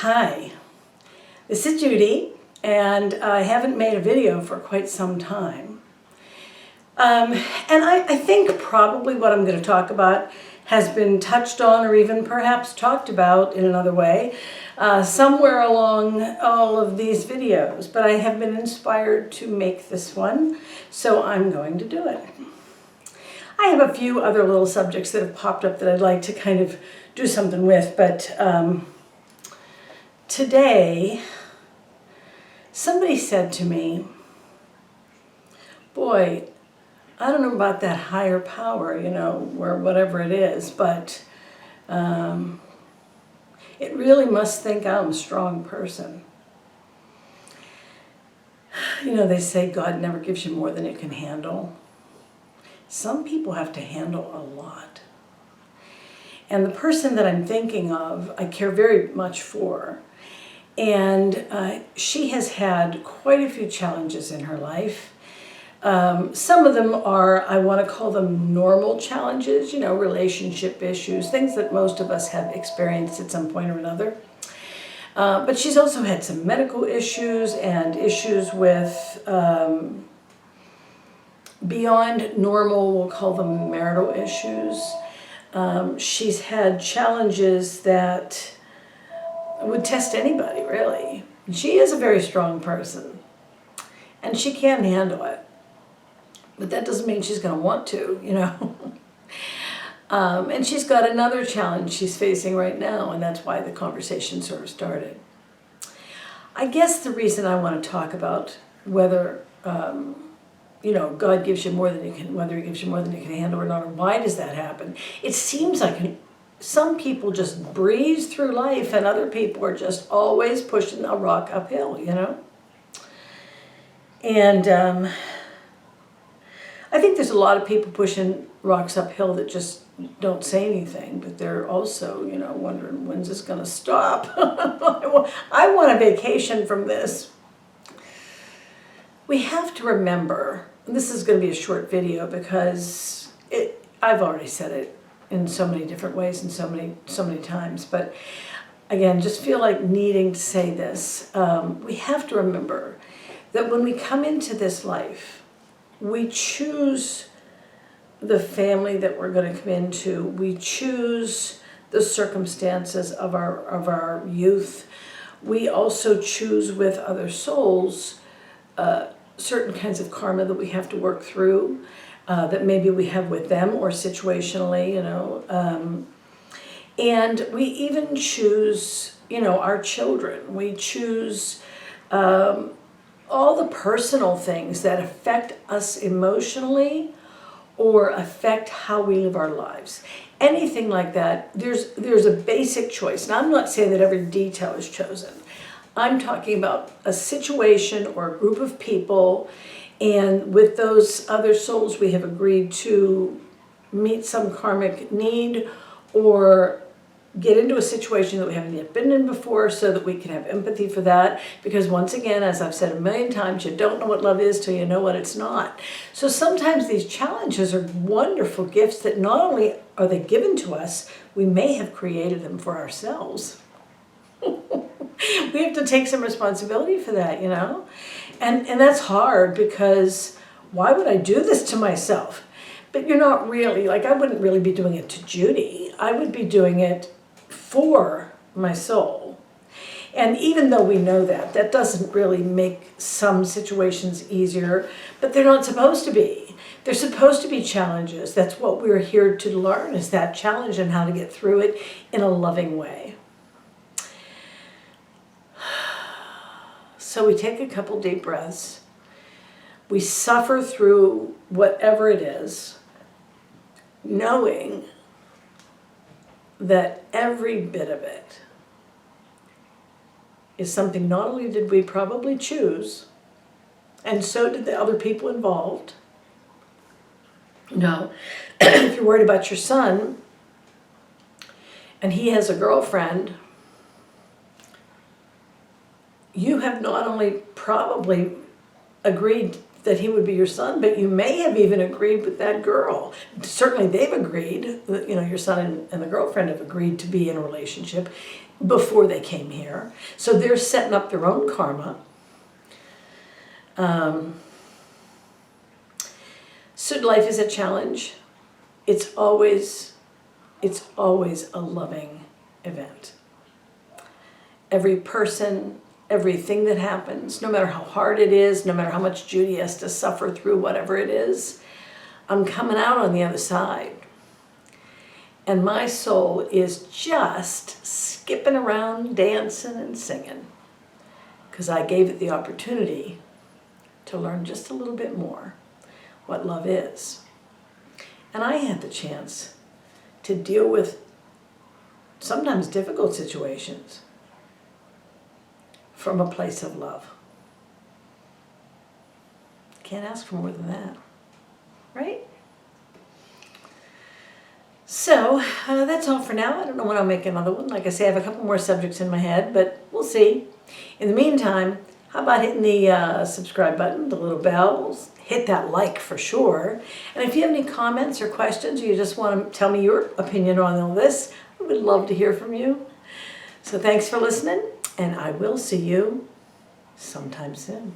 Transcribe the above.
Hi, this is Judy, and I haven't made a video for quite some time. And I think probably what I'm going to talk about has been touched on or even perhaps talked about in another way somewhere along all of these videos, but I have been inspired to make this one, so I'm going to do it. I have a few other little subjects that have popped up that I'd like to kind of do something with, but today somebody said to me, boy, I don't know about that higher power, or whatever it is, but it really must think I'm a strong person. They say God never gives you more than you can handle. Some people have to handle a lot. And the person that I'm thinking of, I care very much for. And she has had quite a few challenges in her life. Some of them are, I want to call them normal challenges, relationship issues, things that most of us have experienced at some point or another. But she's also had some medical issues and issues with beyond normal, we'll call them marital issues. She's had challenges that would test anybody, really. She is a very strong person, and she can handle it. But that doesn't mean she's going to want to, And she's got another challenge she's facing right now, and that's why the conversation sort of started. I guess the reason I want to talk about whether, God gives you more than you can, whether He gives you more than you can handle or not, or why does that happen? It seems like some people just breeze through life, and other people are just always pushing a rock uphill, And I think there's a lot of people pushing rocks uphill that just don't say anything, but they're also, wondering, when's this going to stop? I want a vacation from this. We have to remember, and this is going to be a short video because I've already said it in so many different ways and so many times, but again, just feel like needing to say this. We have to remember that when we come into this life, we choose the family that we're going to come into. We choose the circumstances of our youth. We also choose with other souls certain kinds of karma that we have to work through, that maybe we have with them or situationally, and we even choose, our children. We choose all the personal things that affect us emotionally or affect how we live our lives. Anything like that, there's a basic choice. And I'm not saying that every detail is chosen. I'm talking about a situation or a group of people, and with those other souls we have agreed to meet some karmic need or get into a situation that we haven't yet been in before so that we can have empathy for that. Because once again, as I've said a million times, you don't know what love is till you know what it's not. So sometimes these challenges are wonderful gifts that not only are they given to us, we may have created them for ourselves. We have to take some responsibility for that, And that's hard because why would I do this to myself? But you're not really, I wouldn't really be doing it to Judy. I would be doing it for my soul. And even though we know that doesn't really make some situations easier, but they're not supposed to be. They're supposed to be challenges. That's what we're here to learn, is that challenge and how to get through it in a loving way. So we take a couple deep breaths. We suffer through whatever it is, knowing that every bit of it is something not only did we probably choose, and so did the other people involved. Now, if you're worried about your son, and he has a girlfriend, you have not only probably agreed that he would be your son, but you may have even agreed with that girl. Certainly they've agreed, your son and the girlfriend have agreed to be in a relationship. before they came here. So they're setting up their own karma. Student life is a challenge. It's always a loving event. Every person, everything that happens, no matter how hard it is, no matter how much Judy has to suffer through whatever it is, I'm coming out on the other side. And my soul is just skipping around, dancing and singing, because I gave it the opportunity to learn just a little bit more what love is. And I had the chance to deal with sometimes difficult situations from a place of love. Can't ask for more than that, right? So that's all for now. I don't know when I'll make another one. Like I say, I have a couple more subjects in my head, but we'll see. In the meantime, how about hitting the subscribe button, the little bells, hit that like for sure. And if you have any comments or questions, or you just want to tell me your opinion on all this, I would love to hear from you. So thanks for listening, and I will see you sometime soon.